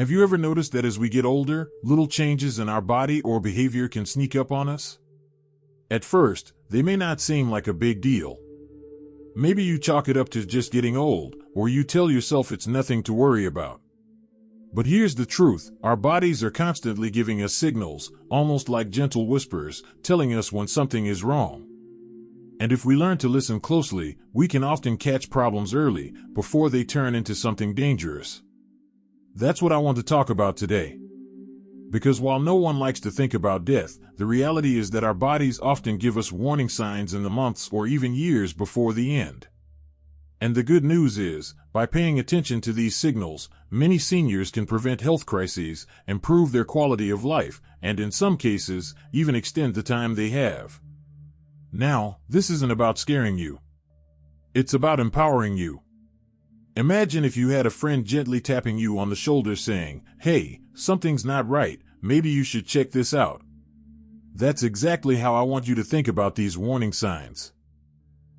Have you ever noticed that as we get older, little changes in our body or behavior can sneak up on us? At first, they may not seem like a big deal. Maybe you chalk it up to just getting old, or you tell yourself it's nothing to worry about. But here's the truth, our bodies are constantly giving us signals, almost like gentle whispers, telling us when something is wrong. And if we learn to listen closely, we can often catch problems early, before they turn into something dangerous. That's what I want to talk about today. Because while no one likes to think about death, the reality is that our bodies often give us warning signs in the months or even years before the end. And the good news is, by paying attention to these signals, many seniors can prevent health crises, improve their quality of life, and in some cases, even extend the time they have. Now, this isn't about scaring you. It's about empowering you. Imagine if you had a friend gently tapping you on the shoulder saying, "Hey, something's not right, maybe you should check this out." That's exactly how I want you to think about these warning signs.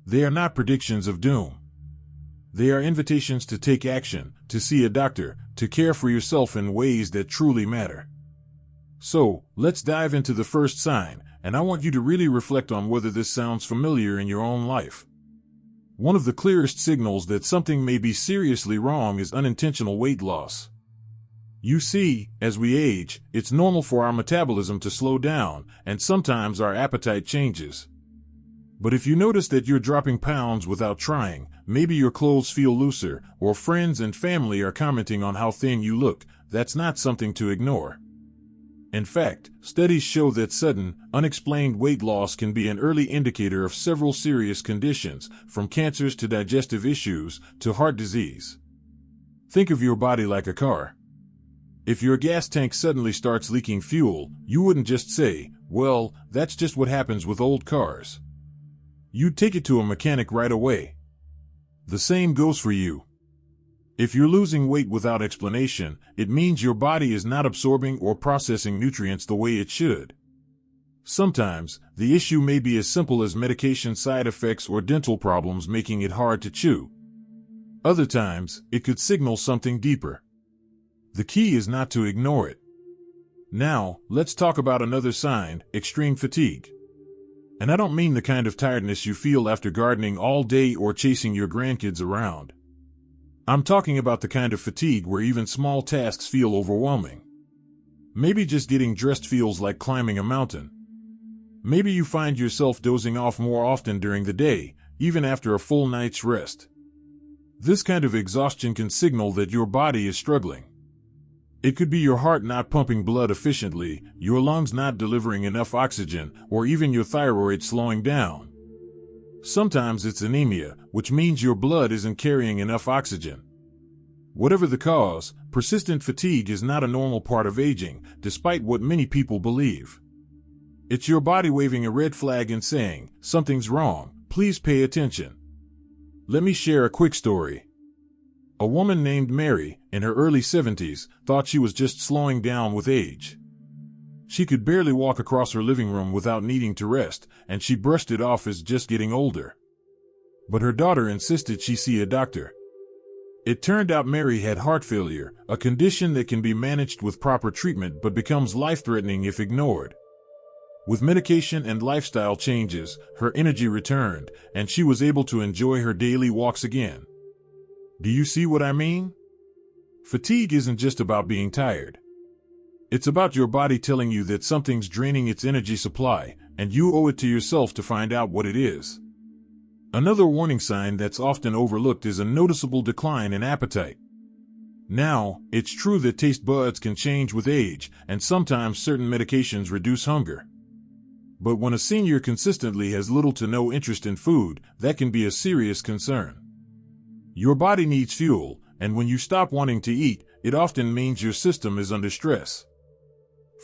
They are not predictions of doom. They are invitations to take action, to see a doctor, to care for yourself in ways that truly matter. So, let's dive into the first sign, and I want you to really reflect on whether this sounds familiar in your own life. One of the clearest signals that something may be seriously wrong is unintentional weight loss. You see, as we age, it's normal for our metabolism to slow down, and sometimes our appetite changes. But if you notice that you're dropping pounds without trying, maybe your clothes feel looser, or friends and family are commenting on how thin you look, that's not something to ignore. In fact, studies show that sudden, unexplained weight loss can be an early indicator of several serious conditions, from cancers to digestive issues to heart disease. Think of your body like a car. If your gas tank suddenly starts leaking fuel, you wouldn't just say, "Well, that's just what happens with old cars." You'd take it to a mechanic right away. The same goes for you. If you're losing weight without explanation, it means your body is not absorbing or processing nutrients the way it should. Sometimes, the issue may be as simple as medication side effects or dental problems making it hard to chew. Other times, it could signal something deeper. The key is not to ignore it. Now, let's talk about another sign, extreme fatigue. And I don't mean the kind of tiredness you feel after gardening all day or chasing your grandkids around. I'm talking about the kind of fatigue where even small tasks feel overwhelming. Maybe just getting dressed feels like climbing a mountain. Maybe you find yourself dozing off more often during the day, even after a full night's rest. This kind of exhaustion can signal that your body is struggling. It could be your heart not pumping blood efficiently, your lungs not delivering enough oxygen, or even your thyroid slowing down. Sometimes it's anemia, which means your blood isn't carrying enough oxygen. Whatever the cause, persistent fatigue is not a normal part of aging, despite what many people believe. It's your body waving a red flag and saying, "Something's wrong, please pay attention." Let me share a quick story. A woman named Mary, in her early 70s, thought she was just slowing down with age. She could barely walk across her living room without needing to rest, and she brushed it off as just getting older. But her daughter insisted she see a doctor. It turned out Mary had heart failure, a condition that can be managed with proper treatment but becomes life-threatening if ignored. With medication and lifestyle changes, her energy returned, and she was able to enjoy her daily walks again. Do you see what I mean? Fatigue isn't just about being tired. It's about your body telling you that something's draining its energy supply, and you owe it to yourself to find out what it is. Another warning sign that's often overlooked is a noticeable decline in appetite. Now, it's true that taste buds can change with age, and sometimes certain medications reduce hunger. But when a senior consistently has little to no interest in food, that can be a serious concern. Your body needs fuel, and when you stop wanting to eat, it often means your system is under stress.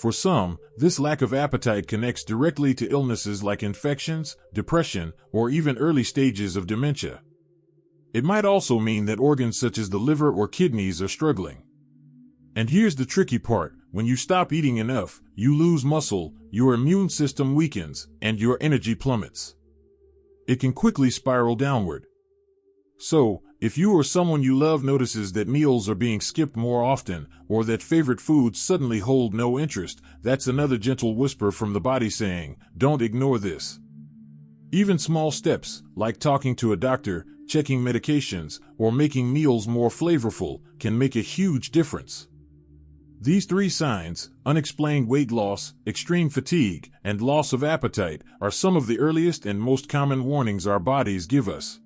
For some, this lack of appetite connects directly to illnesses like infections, depression, or even early stages of dementia. It might also mean that organs such as the liver or kidneys are struggling. And here's the tricky part, when you stop eating enough, you lose muscle, your immune system weakens, and your energy plummets. It can quickly spiral downward. So, if you or someone you love notices that meals are being skipped more often, or that favorite foods suddenly hold no interest, that's another gentle whisper from the body saying, don't ignore this. Even small steps, like talking to a doctor, checking medications, or making meals more flavorful, can make a huge difference. These three signs, unexplained weight loss, extreme fatigue, and loss of appetite, are some of the earliest and most common warnings our bodies give us.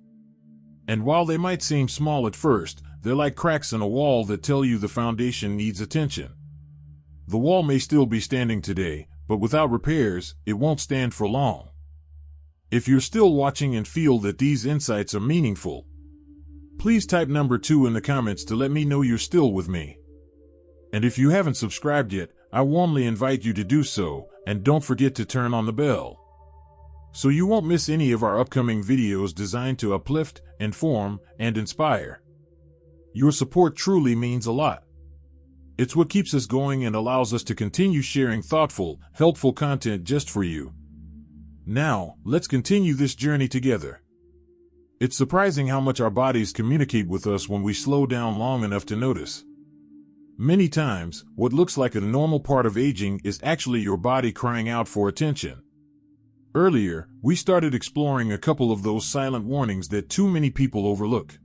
And while they might seem small at first, they're like cracks in a wall that tell you the foundation needs attention. The wall may still be standing today, but without repairs, it won't stand for long. If you're still watching and feel that these insights are meaningful, please type number 2 in the comments to let me know you're still with me. And if you haven't subscribed yet, I warmly invite you to do so, and don't forget to turn on the bell, so you won't miss any of our upcoming videos designed to uplift, inform, and inspire. Your support truly means a lot. It's what keeps us going and allows us to continue sharing thoughtful, helpful content just for you. Now, let's continue this journey together. It's surprising how much our bodies communicate with us when we slow down long enough to notice. Many times, what looks like a normal part of aging is actually your body crying out for attention. Earlier, we started exploring a couple of those silent warnings that too many people overlook.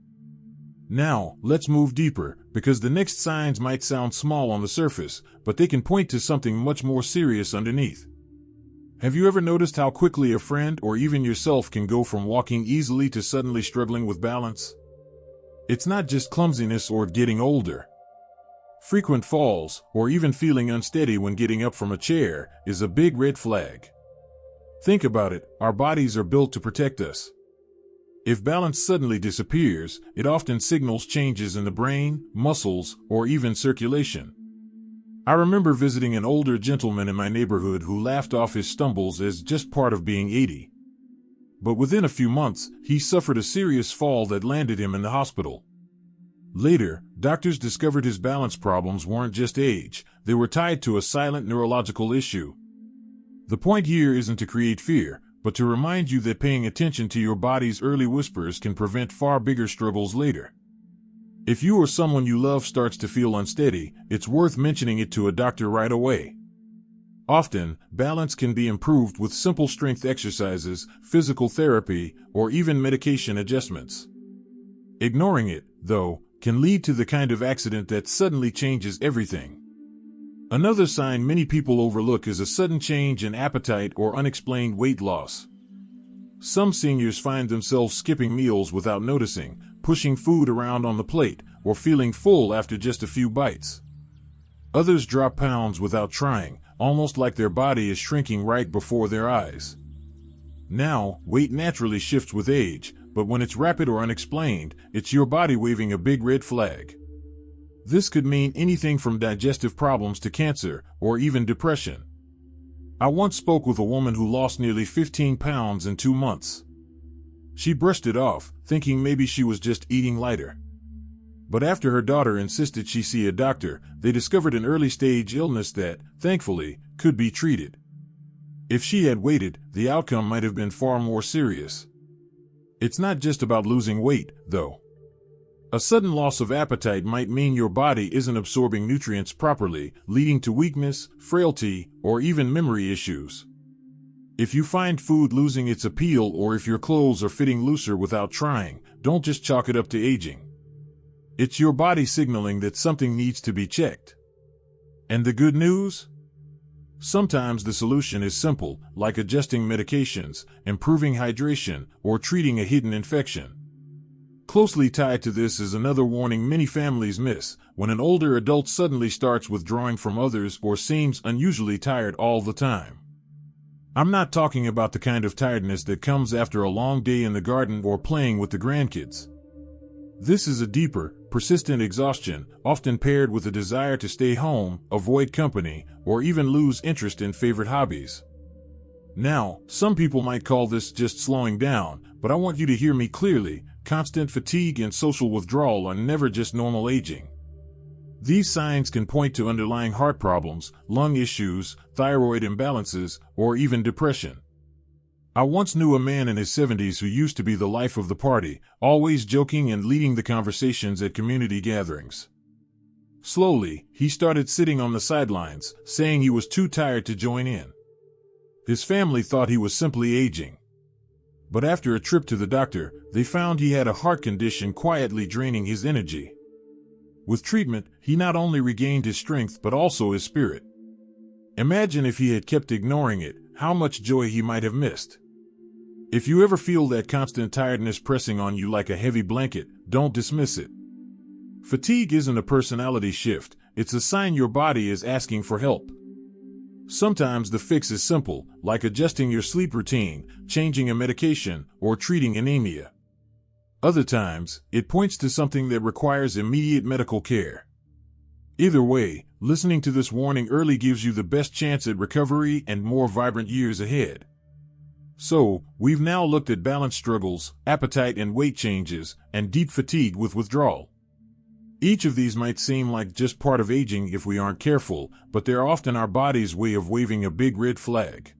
Now, let's move deeper, because the next signs might sound small on the surface, but they can point to something much more serious underneath. Have you ever noticed how quickly a friend or even yourself can go from walking easily to suddenly struggling with balance? It's not just clumsiness or getting older. Frequent falls, or even feeling unsteady when getting up from a chair, is a big red flag. Think about it, our bodies are built to protect us. If balance suddenly disappears, it often signals changes in the brain, muscles, or even circulation. I remember visiting an older gentleman in my neighborhood who laughed off his stumbles as just part of being 80. But within a few months, he suffered a serious fall that landed him in the hospital. Later, doctors discovered his balance problems weren't just age, they were tied to a silent neurological issue. The point here isn't to create fear, but to remind you that paying attention to your body's early whispers can prevent far bigger struggles later. If you or someone you love starts to feel unsteady, it's worth mentioning it to a doctor right away. Often, balance can be improved with simple strength exercises, physical therapy, or even medication adjustments. Ignoring it, though, can lead to the kind of accident that suddenly changes everything. Another sign many people overlook is a sudden change in appetite or unexplained weight loss. Some seniors find themselves skipping meals without noticing, pushing food around on the plate, or feeling full after just a few bites. Others drop pounds without trying, almost like their body is shrinking right before their eyes. Now, weight naturally shifts with age, but when it's rapid or unexplained, it's your body waving a big red flag. This could mean anything from digestive problems to cancer, or even depression. I once spoke with a woman who lost nearly 15 pounds in 2 months. She brushed it off, thinking maybe she was just eating lighter. But after her daughter insisted she see a doctor, they discovered an early-stage illness that, thankfully, could be treated. If she had waited, the outcome might have been far more serious. It's not just about losing weight, though. A sudden loss of appetite might mean your body isn't absorbing nutrients properly, leading to weakness, frailty, or even memory issues. If you find food losing its appeal or if your clothes are fitting looser without trying, don't just chalk it up to aging. It's your body signaling that something needs to be checked. And the good news? Sometimes the solution is simple, like adjusting medications, improving hydration, or treating a hidden infection. Closely tied to this is another warning many families miss: when an older adult suddenly starts withdrawing from others or seems unusually tired all the time. I'm not talking about the kind of tiredness that comes after a long day in the garden or playing with the grandkids. This is a deeper, persistent exhaustion, often paired with a desire to stay home, avoid company, or even lose interest in favorite hobbies. Now, some people might call this just slowing down, but I want you to hear me clearly. Constant fatigue and social withdrawal are never just normal aging. These signs can point to underlying heart problems, lung issues, thyroid imbalances, or even depression. I once knew a man in his 70s who used to be the life of the party, always joking and leading the conversations at community gatherings. Slowly, he started sitting on the sidelines, saying he was too tired to join in. His family thought he was simply aging. But after a trip to the doctor, they found he had a heart condition quietly draining his energy. With treatment, he not only regained his strength but also his spirit. Imagine if he had kept ignoring it, how much joy he might have missed. If you ever feel that constant tiredness pressing on you like a heavy blanket, don't dismiss it. Fatigue isn't a personality shift, it's a sign your body is asking for help. Sometimes the fix is simple, like adjusting your sleep routine, changing a medication, or treating anemia. Other times, it points to something that requires immediate medical care. Either way, listening to this warning early gives you the best chance at recovery and more vibrant years ahead. So, we've now looked at balance struggles, appetite and weight changes, and deep fatigue with withdrawal. Each of these might seem like just part of aging if we aren't careful, but they're often our body's way of waving a big red flag.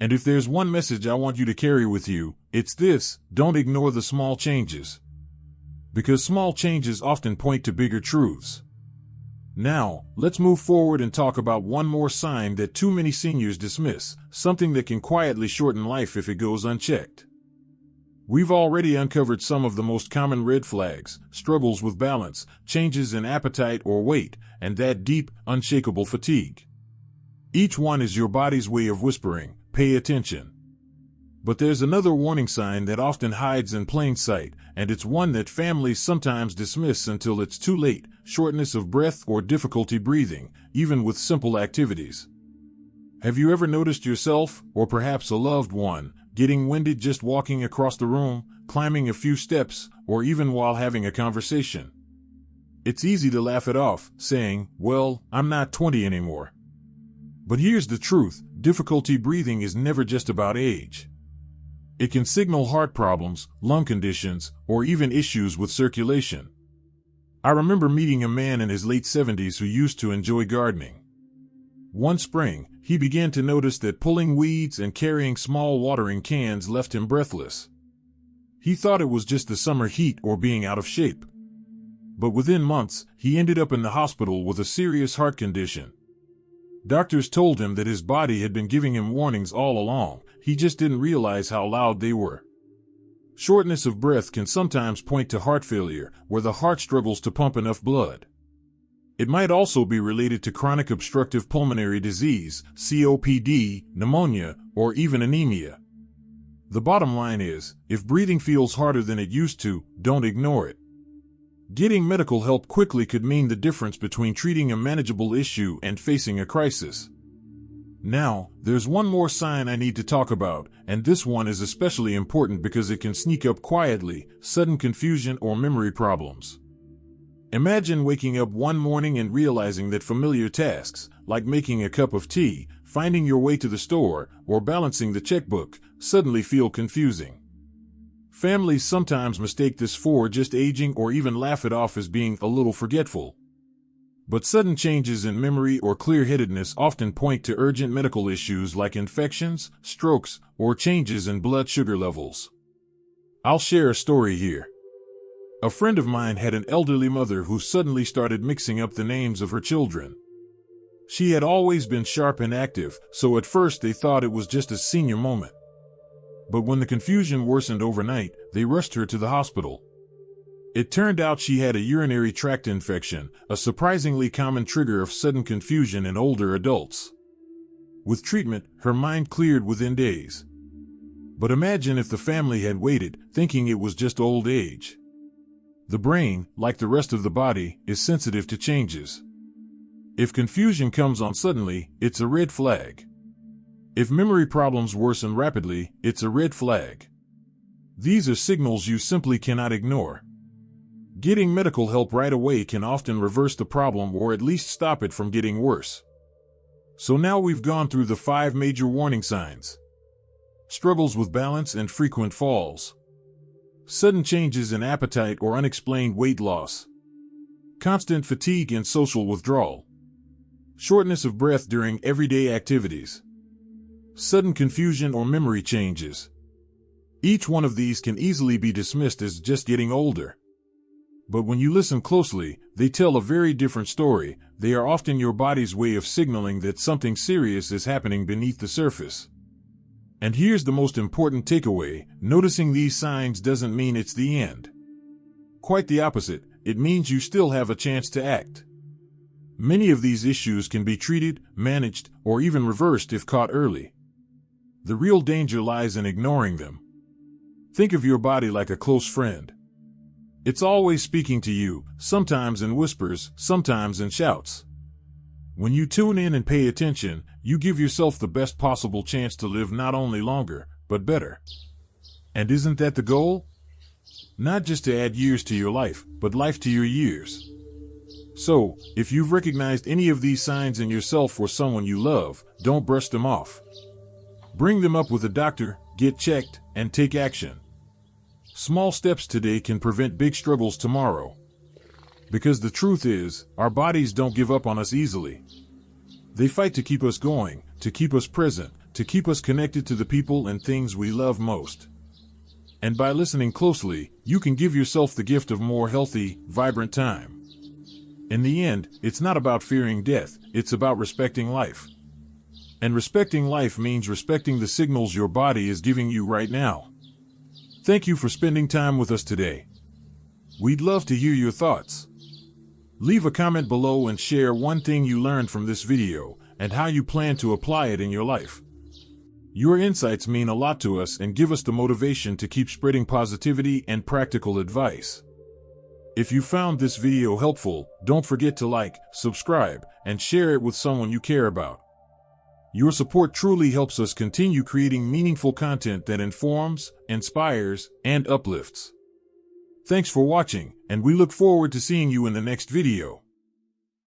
And if there's one message I want you to carry with you, it's this: don't ignore the small changes. Because small changes often point to bigger truths. Now, let's move forward and talk about one more sign that too many seniors dismiss, something that can quietly shorten life if it goes unchecked. We've already uncovered some of the most common red flags: struggles with balance, changes in appetite or weight, and that deep, unshakable fatigue. Each one is your body's way of whispering, pay attention. But there's another warning sign that often hides in plain sight, and it's one that families sometimes dismiss until it's too late: shortness of breath or difficulty breathing, even with simple activities. Have you ever noticed yourself, or perhaps a loved one, getting winded just walking across the room, climbing a few steps, or even while having a conversation? It's easy to laugh it off, saying, "Well, I'm not 20 anymore." But here's the truth: difficulty breathing is never just about age. It can signal heart problems, lung conditions, or even issues with circulation. I remember meeting a man in his late 70s who used to enjoy gardening. One spring, he began to notice that pulling weeds and carrying small watering cans left him breathless. He thought it was just the summer heat or being out of shape. But within months, he ended up in the hospital with a serious heart condition. Doctors told him that his body had been giving him warnings all along, he just didn't realize how loud they were. Shortness of breath can sometimes point to heart failure, where the heart struggles to pump enough blood. It might also be related to chronic obstructive pulmonary disease, COPD, pneumonia, or even anemia. The bottom line is, if breathing feels harder than it used to, don't ignore it. Getting medical help quickly could mean the difference between treating a manageable issue and facing a crisis. Now, there's one more sign I need to talk about, and this one is especially important because it can sneak up quietly: sudden confusion or memory problems. Imagine waking up one morning and realizing that familiar tasks, like making a cup of tea, finding your way to the store, or balancing the checkbook, suddenly feel confusing. Families sometimes mistake this for just aging or even laugh it off as being a little forgetful. But sudden changes in memory or clear-headedness often point to urgent medical issues like infections, strokes, or changes in blood sugar levels. I'll share a story here. A friend of mine had an elderly mother who suddenly started mixing up the names of her children. She had always been sharp and active, so at first they thought it was just a senior moment. But when the confusion worsened overnight, they rushed her to the hospital. It turned out she had a urinary tract infection, a surprisingly common trigger of sudden confusion in older adults. With treatment, her mind cleared within days. But imagine if the family had waited, thinking it was just old age. The brain, like the rest of the body, is sensitive to changes. If confusion comes on suddenly, it's a red flag. If memory problems worsen rapidly, it's a red flag. These are signals you simply cannot ignore. Getting medical help right away can often reverse the problem or at least stop it from getting worse. So now we've gone through the 5 major warning signs: struggles with balance and frequent falls, sudden changes in appetite or unexplained weight loss, constant fatigue and social withdrawal, shortness of breath during everyday activities, sudden confusion, or memory changes. Each one of these can easily be dismissed as just getting older. But when you listen closely, they tell a very different story. They are often your body's way of signaling that something serious is happening beneath the surface. And here's the most important takeaway: noticing these signs doesn't mean it's the end. Quite the opposite, it means you still have a chance to act. Many of these issues can be treated, managed, or even reversed if caught early. The real danger lies in ignoring them. Think of your body like a close friend. It's always speaking to you, sometimes in whispers, sometimes in shouts. When you tune in and pay attention, you give yourself the best possible chance to live not only longer, but better. And isn't that the goal? Not just to add years to your life, but life to your years. So, if you've recognized any of these signs in yourself or someone you love, don't brush them off. Bring them up with a doctor, get checked, and take action. Small steps today can prevent big struggles tomorrow. Because the truth is, our bodies don't give up on us easily. They fight to keep us going, to keep us present, to keep us connected to the people and things we love most. And by listening closely, you can give yourself the gift of more healthy, vibrant time. In the end, it's not about fearing death, it's about respecting life. And respecting life means respecting the signals your body is giving you right now. Thank you for spending time with us today. We'd love to hear your thoughts. Leave a comment below and share one thing you learned from this video and how you plan to apply it in your life. Your insights mean a lot to us and give us the motivation to keep spreading positivity and practical advice. If you found this video helpful, don't forget to like, subscribe, and share it with someone you care about. Your support truly helps us continue creating meaningful content that informs, inspires, and uplifts. Thanks for watching, and we look forward to seeing you in the next video.